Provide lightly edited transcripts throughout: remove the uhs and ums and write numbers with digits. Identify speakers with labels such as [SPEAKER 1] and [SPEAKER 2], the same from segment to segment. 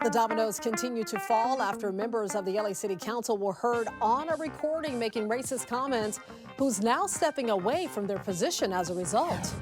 [SPEAKER 1] The dominoes continue to fall after members of the LA City Council were heard on a recording making racist comments, who's now stepping away from their position as a result.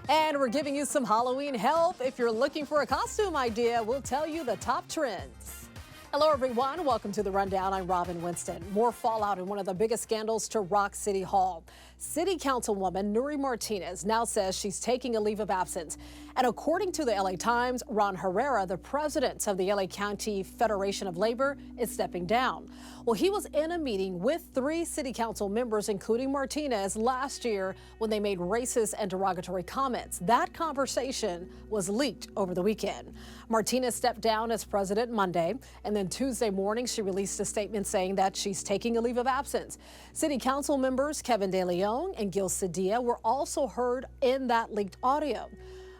[SPEAKER 1] And we're giving you some Halloween help. If you're looking for a costume idea, we'll tell you the top trends. Hello, everyone. Welcome to The Rundown. I'm Robin Winston. More fallout in one of the biggest scandals to rock City Hall. City Councilwoman Nury Martinez now says she's taking a leave of absence. And according to the LA Times, Ron Herrera, the president of the LA County Federation of Labor, is stepping down. Well, he was in a meeting with 3 city council members, including Martinez, last year when they made racist and derogatory comments. That conversation was leaked over the weekend. Martinez stepped down as president Monday, and then Tuesday morning she released a statement saying that she's taking a leave of absence. City council members Kevin De Leon and Gil Cedillo were also heard in that leaked audio.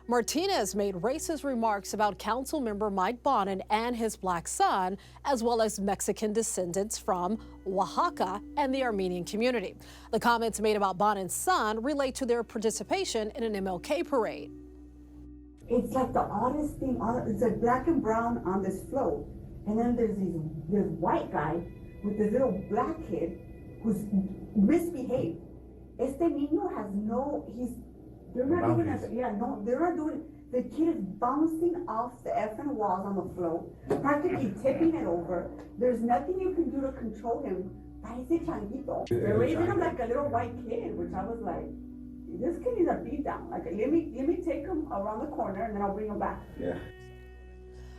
[SPEAKER 1] Martinez made racist remarks about council member Mike Bonin and his black son, as well as Mexican descendants from Oaxaca and the Armenian community. The comments made about Bonin's son relate to their participation in an MLK parade.
[SPEAKER 2] It's like the oddest thing. It's like black and brown on this float. And then there's this white guy with this little black kid who's misbehaved. Este niño has they're not doing, the kid is bouncing off the effing walls on the float, practically tipping it over. There's nothing you can do to control him. Parece changuito. They're raising him like a little white kid, which I was like, this kid needs a beat down. Like, let me take him around the corner and then I'll bring him back. Yeah.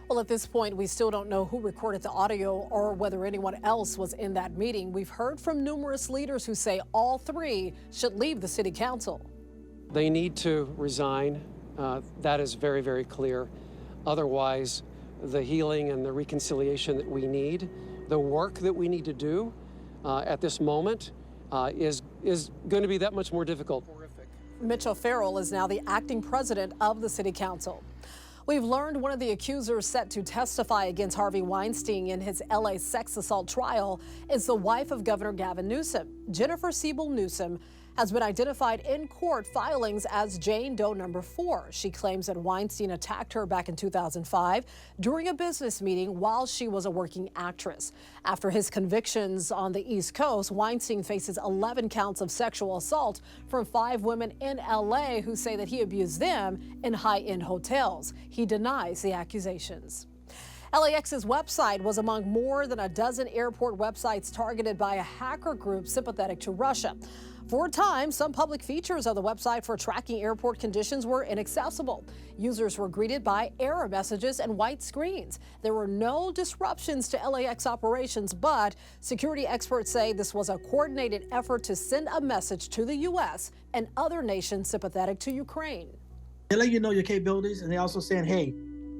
[SPEAKER 1] Well, at this point, we still don't know who recorded the audio or whether anyone else was in that meeting. We've heard from numerous leaders who say all 3 should leave the city council.
[SPEAKER 3] They need to resign. That is very, very clear. Otherwise, the healing and the reconciliation that we need, the work that we need to do at this moment is going to be that much more difficult.
[SPEAKER 1] Mitchell Farrell is now the acting president of the city council. We've learned one of the accusers set to testify against Harvey Weinstein in his LA sex assault trial is the wife of Governor Gavin Newsom. Jennifer Siebel Newsom has been identified in court filings as Jane Doe number 4. She claims that Weinstein attacked her back in 2005 during a business meeting while she was a working actress. After his convictions on the East Coast, Weinstein faces 11 counts of sexual assault from 5 women in LA who say that he abused them in high-end hotels. He denies the accusations. LAX's website was among more than a dozen airport websites targeted by a hacker group sympathetic to Russia. For a time, some public features of the website for tracking airport conditions were inaccessible. Users were greeted by error messages and white screens. There were no disruptions to LAX operations, but security experts say this was a coordinated effort to send a message to the U.S. and other nations sympathetic to Ukraine.
[SPEAKER 4] They let you know your capabilities, and they also saying, hey,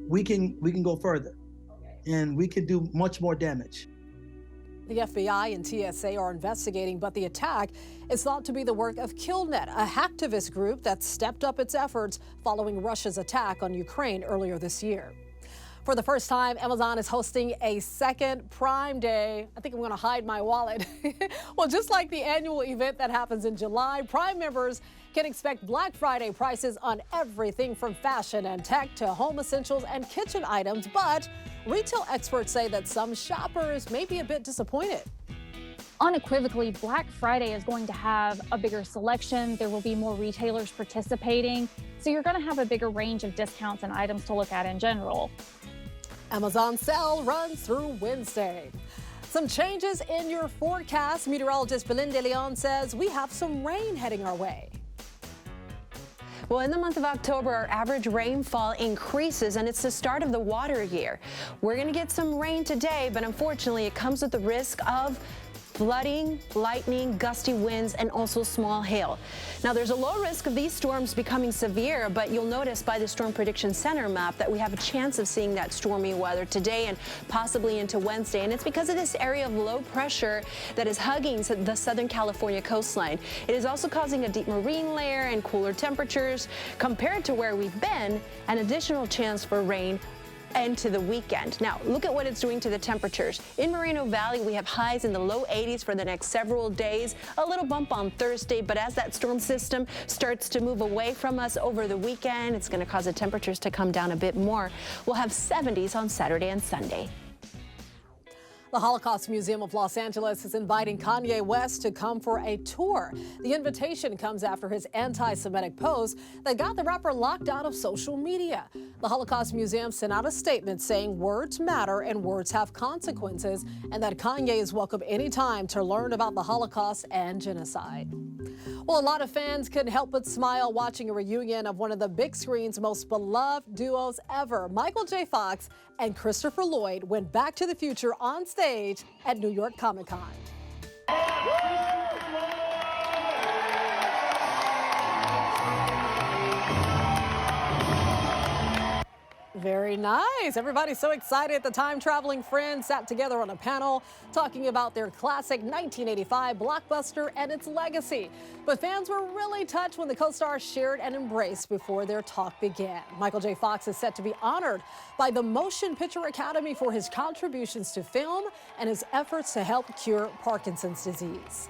[SPEAKER 4] we can go further, and we can do much more damage.
[SPEAKER 1] The FBI and TSA are investigating, but the attack is thought to be the work of KillNet, a hacktivist group that stepped up its efforts following Russia's attack on Ukraine earlier this year. For the first time, Amazon is hosting a second Prime Day. I think I'm going to hide my wallet. Well, just like the annual event that happens in July, Prime members can expect Black Friday prices on everything from fashion and tech to home essentials and kitchen items. But retail experts say that some shoppers may be a bit disappointed.
[SPEAKER 5] Unequivocally, Black Friday is going to have a bigger selection. There will be more retailers participating. So you're going to have a bigger range of discounts and items to look at in general.
[SPEAKER 1] Amazon sale runs through Wednesday. Some changes in your forecast. Meteorologist Belinda Leon says we have some rain heading our way.
[SPEAKER 6] Well, in the month of October, our average rainfall increases, and it's the start of the water year. We're going to get some rain today, but unfortunately, it comes with the risk of flooding, lightning, gusty winds, and also small hail. Now, there's a low risk of these storms becoming severe, but you'll notice by the Storm Prediction Center map that we have a chance of seeing that stormy weather today and possibly into Wednesday. And it's because of this area of low pressure that is hugging the Southern California coastline. It is also causing a deep marine layer and cooler temperatures compared to where we've been, an additional chance for rain end to the weekend. Now, look at what it's doing to the temperatures. In Moreno Valley, we have highs in the low 80s for the next several days. A little bump on Thursday, but as that storm system starts to move away from us over the weekend, it's going to cause the temperatures to come down a bit more. We'll have 70s on Saturday and Sunday.
[SPEAKER 1] The Holocaust Museum of Los Angeles is inviting Kanye West to come for a tour. The invitation comes after his anti-Semitic post that got the rapper locked out of social media. The Holocaust Museum sent out a statement saying words matter and words have consequences, and that Kanye is welcome anytime to learn about the Holocaust and genocide. Well, a lot of fans couldn't help but smile watching a reunion of one of the big screen's most beloved duos ever. Michael J. Fox and Christopher Lloyd went back to the future on stage at New York Comic Con. Very nice. Everybody's so excited. The time-traveling friends sat together on a panel talking about their classic 1985 blockbuster and its legacy. But fans were really touched when the co-stars shared an embrace before their talk began. Michael J. Fox is set to be honored by the Motion Picture Academy for his contributions to film and his efforts to help cure Parkinson's disease.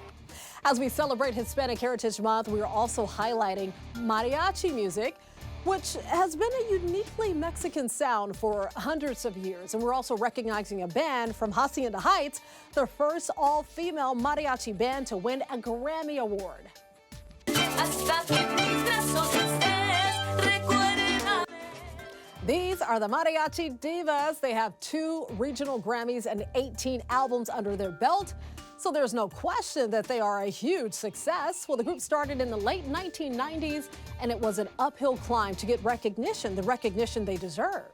[SPEAKER 1] As we celebrate Hispanic Heritage Month, we are also highlighting mariachi music, which has been a uniquely Mexican sound for hundreds of years. And we're also recognizing a band from Hacienda Heights, the first all-female mariachi band to win a Grammy Award. These are the Mariachi Divas. They have 2 regional Grammys and 18 albums under their belt. So there's no question that they are a huge success. Well, the group started in the late 1990s, and it was an uphill climb to get recognition, the recognition they deserve.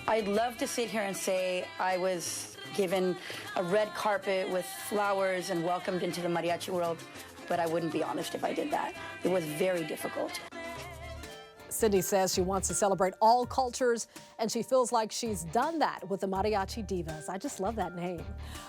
[SPEAKER 7] I'd love to sit here and say I was given a red carpet with flowers and welcomed into the mariachi world, but I wouldn't be honest if I did that. It was very difficult.
[SPEAKER 1] Cindy says she wants to celebrate all cultures, and she feels like she's done that with the Mariachi Divas. I just love that name.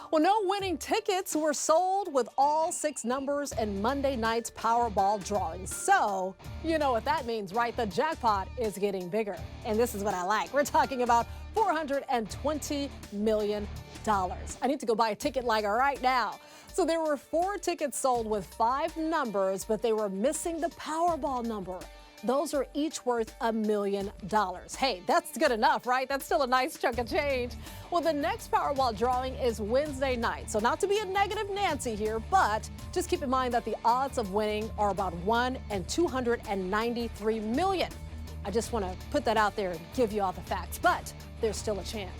[SPEAKER 1] Well, no winning tickets were sold with all 6 numbers in Monday night's Powerball drawing. So, you know what that means, right? The jackpot is getting bigger. And this is what I like. We're talking about $420 million. I need to go buy a ticket like right now. So there were 4 tickets sold with 5 numbers, but they were missing the Powerball number. Those are each worth $1 million. Hey, that's good enough, right? That's still a nice chunk of change. Well, the next Powerball drawing is Wednesday night. So not to be a negative Nancy here, but just keep in mind that the odds of winning are about 1 in 293 million. I just want to put that out there and give you all the facts, but there's still a chance.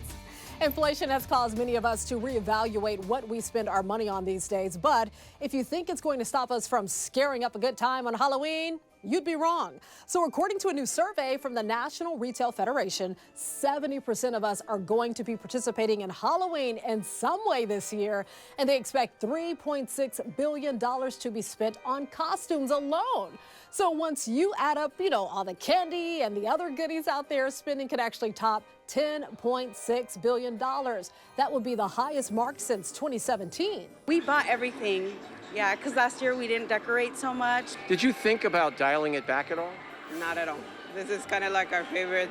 [SPEAKER 1] Inflation has caused many of us to reevaluate what we spend our money on these days. But if you think it's going to stop us from scaring up a good time on Halloween, you'd be wrong. So according to a new survey from the National Retail Federation, 70% of us are going to be participating in Halloween in some way this year, and they expect $3.6 billion to be spent on costumes alone. So once you add up, all the candy and the other goodies out there, spending could actually top $10.6 billion. That would be the highest mark since 2017.
[SPEAKER 8] We bought everything. Yeah, because last year we didn't decorate so much.
[SPEAKER 9] Did you think about dialing it back at all?
[SPEAKER 8] Not at all. This is kind of like our favorite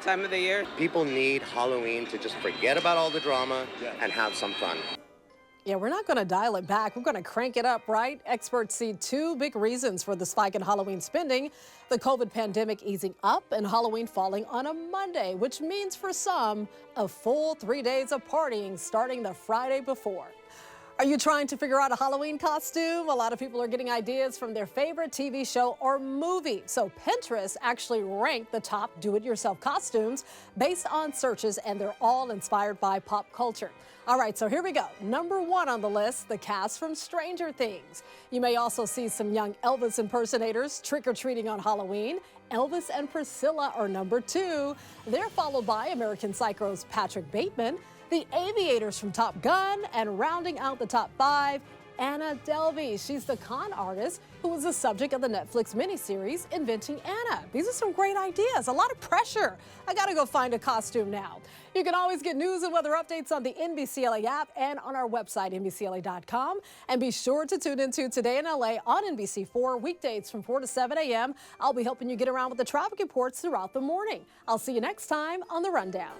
[SPEAKER 8] time of the year.
[SPEAKER 10] People need Halloween to just forget about all the drama and have some fun.
[SPEAKER 1] Yeah, we're not going to dial it back. We're going to crank it up, right? Experts see 2 big reasons for the spike in Halloween spending: the COVID pandemic easing up and Halloween falling on a Monday, which means for some, a full 3 days of partying starting the Friday before. Are you trying to figure out a Halloween costume? A lot of people are getting ideas from their favorite TV show or movie. So Pinterest actually ranked the top do-it-yourself costumes based on searches, and they're all inspired by pop culture. All right, so here we go. Number 1 on the list, the cast from Stranger Things. You may also see some young Elvis impersonators trick-or-treating on Halloween. Elvis and Priscilla are number 2. They're followed by American Psycho's Patrick Bateman, the Aviators from Top Gun, and rounding out the top 5, Anna Delvey. She's the con artist who was the subject of the Netflix miniseries Inventing Anna. These are some great ideas, a lot of pressure. I gotta go find a costume now. You can always get news and weather updates on the NBCLA app and on our website, NBCLA.com. And be sure to tune into Today in LA on NBC4 weekdays from 4 to 7 a.m. I'll be helping you get around with the traffic reports throughout the morning. I'll see you next time on The Rundown.